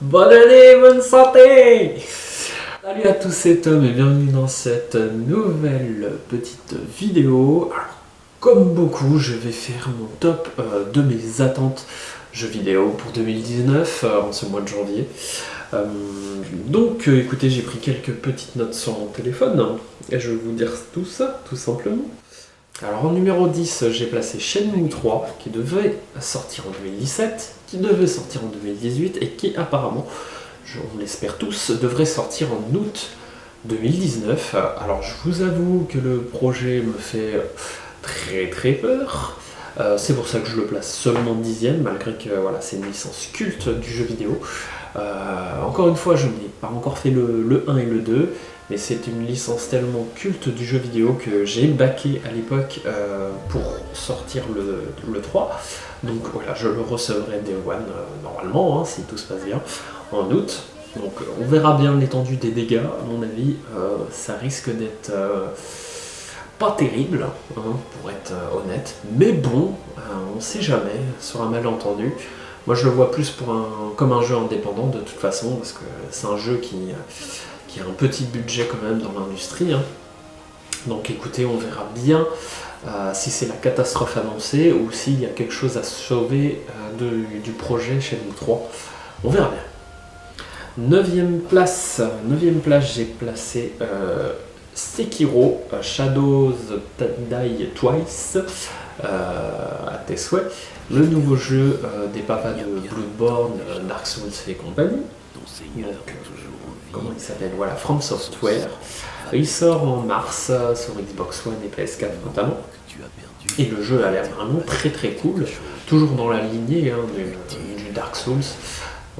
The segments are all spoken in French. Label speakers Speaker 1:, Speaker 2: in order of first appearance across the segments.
Speaker 1: Bonne année, bonne santé! Salut à tous, c'est Tom et bienvenue dans cette nouvelle petite vidéo. Alors, comme beaucoup, je vais faire mon top de mes attentes jeux vidéo pour 2019 en ce mois de janvier. Écoutez, j'ai pris quelques petites notes sur mon téléphone et je vais vous dire tout ça, tout simplement. Alors en numéro 10, j'ai placé Shenmue 3, qui devait sortir en 2017, qui devait sortir en 2018, et qui apparemment, on l'espère tous, devrait sortir en août 2019. Alors je vous avoue que le projet me fait très peur. C'est pour ça que je le place seulement 10ème, malgré que voilà, c'est une licence culte du jeu vidéo. Encore une fois, je n'ai pas encore fait le 1 et le 2, mais c'est une licence tellement culte du jeu vidéo que j'ai backé à l'époque pour sortir le 3. Donc voilà, je le recevrai Day One normalement, si tout se passe bien, en août. Donc on verra bien l'étendue des dégâts, à mon avis, ça risque d'être pas terrible, pour être honnête, mais bon, on sait jamais, sur un malentendu. Moi je le vois plus comme un jeu indépendant de toute façon, parce que c'est un jeu qui a un petit budget quand même dans l'industrie. Donc écoutez, on verra bien si c'est la catastrophe annoncée ou s'il y a quelque chose à sauver du projet Shenmue 3. On verra bien. 9ème place, j'ai placé Sekiro Shadows Die Twice, à tes souhaits, le nouveau jeu des papas de Bloodborne, Dark Souls et compagnie. Donc, comment il s'appelle? Voilà, From Software. Il sort en mars sur Xbox One et PS4 notamment. Et le jeu a l'air vraiment très cool, toujours dans la lignée du Dark Souls,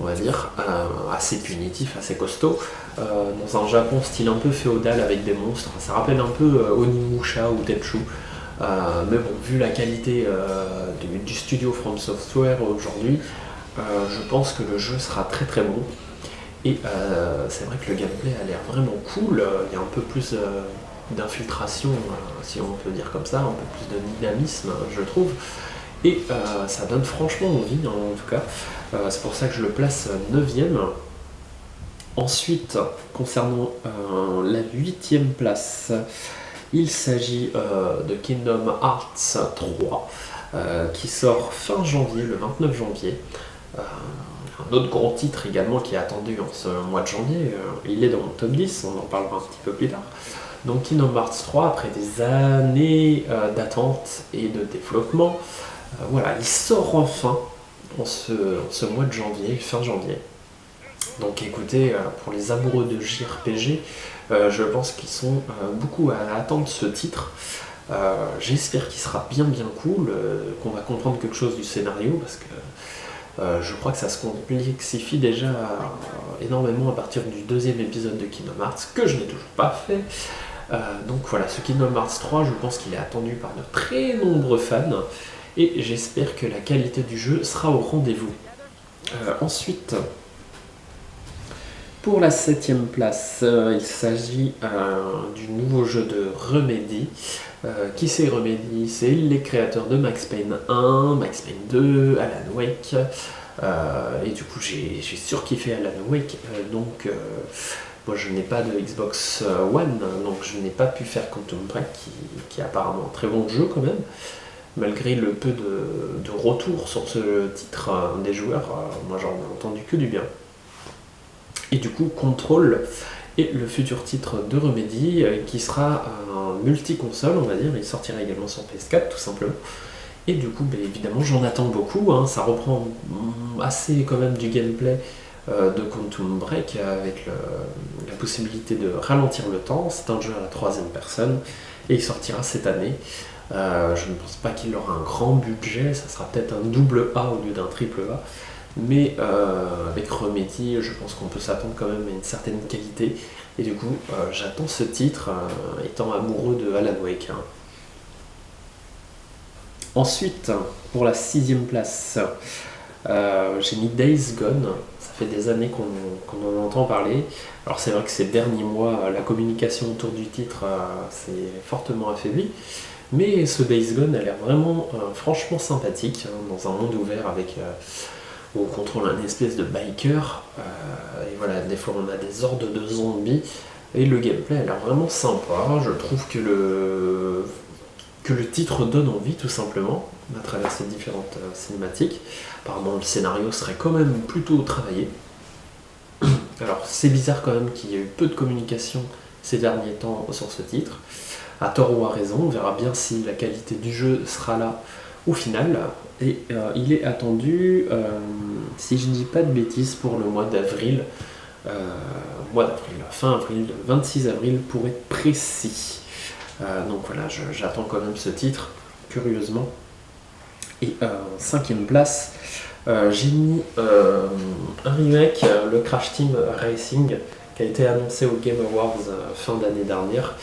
Speaker 1: on va dire, assez punitif, assez costaud, dans un Japon style un peu féodal avec des monstres. Ça rappelle un peu Onimusha ou Tenchu. Mais bon, vu la qualité du studio From Software aujourd'hui, je pense que le jeu sera très bon. Et c'est vrai que le gameplay a l'air vraiment cool, il y a un peu plus d'infiltration, si on peut dire comme ça, un peu plus de dynamisme, je trouve. Et ça donne franchement envie, en tout cas. C'est pour ça que je le place 9ème. Ensuite, concernant la 8ème place, il s'agit de Kingdom Hearts 3, qui sort fin janvier, le 29 janvier. Un autre gros titre également qui est attendu en ce mois de janvier, il est dans mon top 10, on en parlera un petit peu plus tard. Donc Kingdom Hearts 3, après des années d'attente et de développement, voilà, il sort enfin en ce mois de janvier, fin janvier. Donc écoutez, pour les amoureux de JRPG, je pense qu'ils sont beaucoup à attendre ce titre. J'espère qu'il sera bien cool, qu'on va comprendre quelque chose du scénario, parce que je crois que ça se complexifie déjà énormément à partir du 2e épisode de Kingdom Hearts, que je n'ai toujours pas fait. Donc voilà, ce Kingdom Hearts 3, je pense qu'il est attendu par de très nombreux fans, et j'espère que la qualité du jeu sera au rendez-vous. Ensuite, pour la 7ème place, il s'agit du nouveau jeu de Remedy. Qui c'est Remedy? C'est les créateurs de Max Payne 1, Max Payne 2, Alan Wake. Et du coup, j'ai surkiffé Alan Wake. Moi, je n'ai pas de Xbox One, donc je n'ai pas pu faire Quantum Break, qui est apparemment un très bon jeu quand même. Malgré le peu de retour sur ce titre des joueurs, moi j'en ai entendu que du bien. Et du coup, Control est le futur titre de Remedy, qui sera un multi-console, on va dire. Il sortira également sur PS4, tout simplement. Et du coup, évidemment, j'en attends beaucoup. Ça reprend assez quand même du gameplay de Quantum Break, avec la possibilité de ralentir le temps. C'est un jeu à la 3e personne, et il sortira cette année. Je ne pense pas qu'il aura un grand budget, ça sera peut-être un double A au lieu d'un triple A. Mais avec Remedy, je pense qu'on peut s'attendre quand même à une certaine qualité. Et du coup, j'attends ce titre, étant amoureux de Alan Wake. Ensuite, pour la 6ème place, j'ai mis Days Gone. Ça fait des années qu'on en entend parler. Alors c'est vrai que ces derniers mois, la communication autour du titre s'est fortement affaiblie. Mais ce Days Gone a l'air vraiment franchement sympathique, dans un monde ouvert avec où on contrôle un espèce de biker, et voilà, des fois on a des hordes de zombies, et le gameplay a l'air vraiment sympa. Je trouve que le titre donne envie, tout simplement, à travers ces différentes cinématiques. Apparemment, le scénario serait quand même plutôt travaillé. Alors, c'est bizarre quand même qu'il y ait eu peu de communication ces derniers temps sur ce titre. À tort ou à raison, on verra bien si la qualité du jeu sera là au final. Et il est attendu, si je dis pas de bêtises, pour le mois d'avril. Fin avril, 26 avril pour être précis. Donc voilà, j'attends quand même ce titre, curieusement. Et en 5ème place, j'ai mis un remake, le Crash Team Racing, qui a été annoncé au Game Awards fin d'année dernière,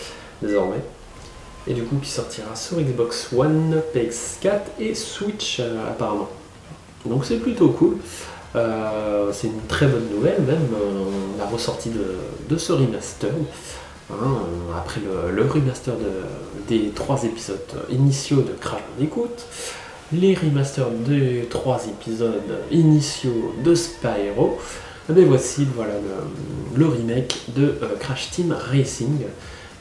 Speaker 1: désormais. Et du coup, qui sortira sur Xbox One, PS4 et Switch, apparemment. Donc c'est plutôt cool. C'est une très bonne nouvelle, même la ressortie de ce remaster. Après le remaster des 3 épisodes initiaux de Crash Bandicoot, les remasters des 3 épisodes initiaux de Spyro, et voici voilà, le remake de Crash Team Racing,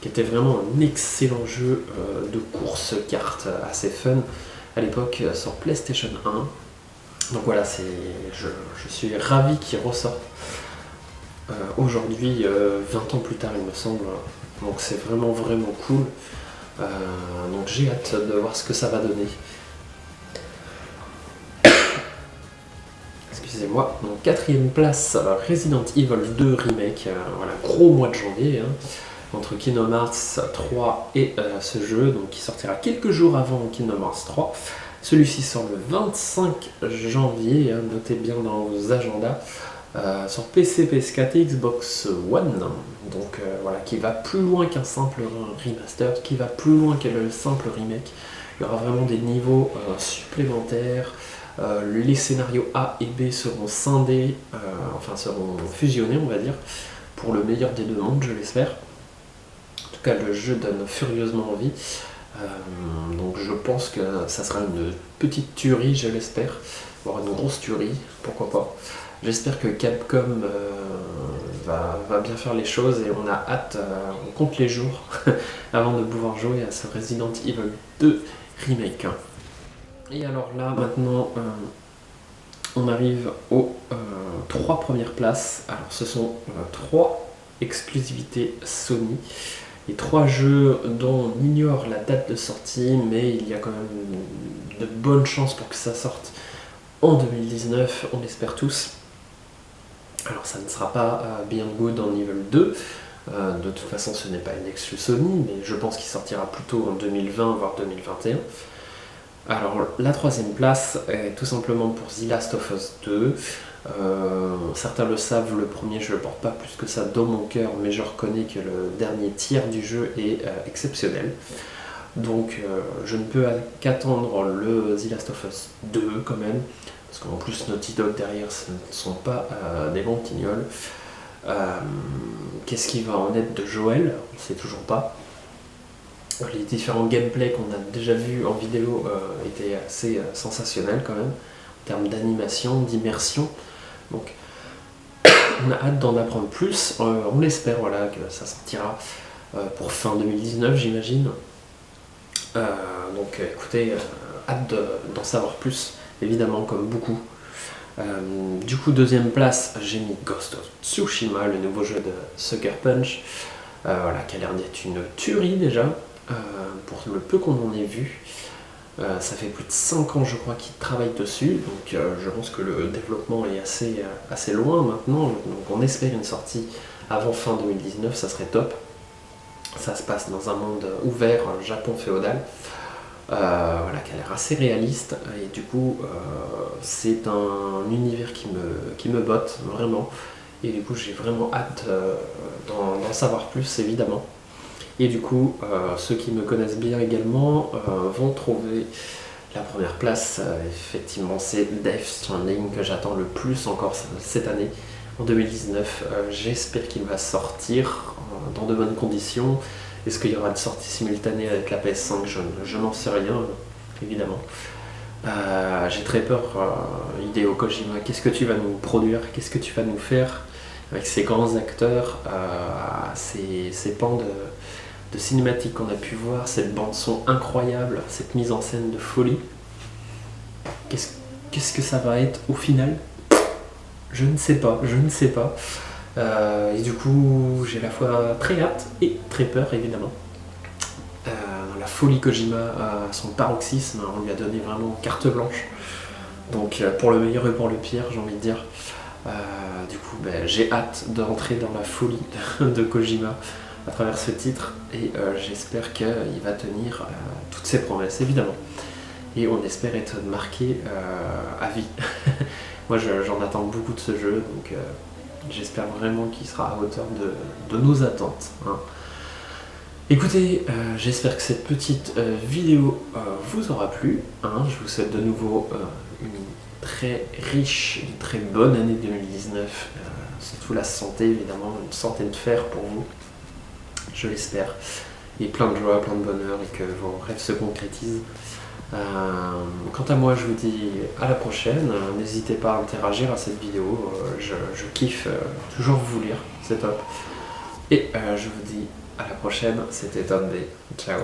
Speaker 1: qui était vraiment un excellent jeu de course kart assez fun à l'époque sur PlayStation 1. Donc voilà, je suis ravi qu'il ressorte aujourd'hui, 20 ans plus tard il me semble. Donc c'est vraiment cool. Donc j'ai hâte de voir ce que ça va donner. Excusez-moi. Donc 4ème place, Resident Evil 2 Remake. Voilà, gros mois de janvier. Entre Kingdom Hearts 3 et ce jeu, donc qui sortira quelques jours avant Kingdom Hearts 3. Celui-ci sort le 25 janvier, notez bien dans vos agendas, sur PC, PS4 et Xbox One. Donc voilà, qui va plus loin qu'un simple remaster, qui va plus loin qu'un simple remake. Il y aura vraiment des niveaux supplémentaires. Les scénarios A et B seront scindés, seront fusionnés, on va dire, pour le meilleur des deux mondes, je l'espère. En tout cas, le jeu donne furieusement envie. Donc je pense que ça sera une petite tuerie, je l'espère, voire une grosse tuerie, pourquoi pas. J'espère que Capcom va bien faire les choses et on a hâte, on compte les jours avant de pouvoir jouer à ce Resident Evil 2 Remake. Et alors là maintenant on arrive aux 3 premières places. Alors ce sont 3 exclusivités Sony. Les 3 jeux dont on ignore la date de sortie, mais il y a quand même de bonnes chances pour que ça sorte en 2019, on l'espère tous. Alors ça ne sera pas Beyond Good en Evil 2, de toute façon ce n'est pas une exclu Sony, mais je pense qu'il sortira plutôt en 2020, voire 2021. Alors la 3ème place est tout simplement pour The Last of Us 2. Certains le savent, le premier je le porte pas plus que ça dans mon cœur, mais je reconnais que le dernier tiers du jeu est exceptionnel. Donc je ne peux qu'attendre le The Last of Us 2 quand même, parce qu'en plus Naughty Dog derrière ce ne sont pas des bons guignols. Qu'est-ce qui va en être de Joel? On ne sait toujours pas. Les différents gameplays qu'on a déjà vus en vidéo étaient assez sensationnels quand même, en termes d'animation, d'immersion. Donc on a hâte d'en apprendre plus, on l'espère voilà, que ça sortira pour fin 2019 j'imagine. Donc écoutez, hâte d'en savoir plus, évidemment comme beaucoup. Du coup 2ème place, j'ai mis Ghost of Tsushima, le nouveau jeu de Sucker Punch, voilà, qui a l'air d'être une tuerie déjà, pour le peu qu'on en ait vu. Ça fait plus de 5 ans je crois qu'ils travaillent dessus, donc je pense que le développement est assez loin maintenant, donc on espère une sortie avant fin 2019, ça serait top. Ça se passe dans un monde ouvert, Japon féodal, voilà, qui a l'air assez réaliste, et du coup c'est un univers qui me botte vraiment, et du coup j'ai vraiment hâte d'en savoir plus évidemment. Et du coup, ceux qui me connaissent bien également vont trouver la première place. Effectivement, c'est Death Stranding que j'attends le plus encore cette année, en 2019. J'espère qu'il va sortir dans de bonnes conditions. Est-ce qu'il y aura une sortie simultanée avec la PS5? Je n'en sais rien, évidemment. J'ai très peur, Hideo Kojima, qu'est-ce que tu vas nous produire, qu'est-ce que tu vas nous faire avec ces grands acteurs, ces pans de cinématiques qu'on a pu voir, cette bande son incroyable, cette mise en scène de folie. Qu'est-ce que ça va être au final? Je ne sais pas, je ne sais pas. Et du coup, j'ai à la fois très hâte et très peur, évidemment. La folie Kojima à son paroxysme, on lui a donné vraiment carte blanche. Donc pour le meilleur et pour le pire, j'ai envie de dire. Du coup, j'ai hâte de rentrer dans la folie de Kojima à travers ce titre et j'espère qu'il va tenir toutes ses promesses, évidemment. Et on espère être marqué à vie. Moi, j'en attends beaucoup de ce jeu, donc j'espère vraiment qu'il sera à hauteur de nos attentes. Hein. Écoutez, j'espère que cette petite vidéo vous aura plu. Hein. Je vous souhaite de nouveau une très riche, une très bonne année 2019. Surtout la santé, évidemment, une santé de fer pour vous. Je l'espère. Et plein de joie, plein de bonheur et que vos rêves se concrétisent. Quant à moi, je vous dis à la prochaine. N'hésitez pas à interagir à cette vidéo. Je kiffe toujours vous lire, c'est top. Et je vous dis à la prochaine. C'était Tom B. Ciao.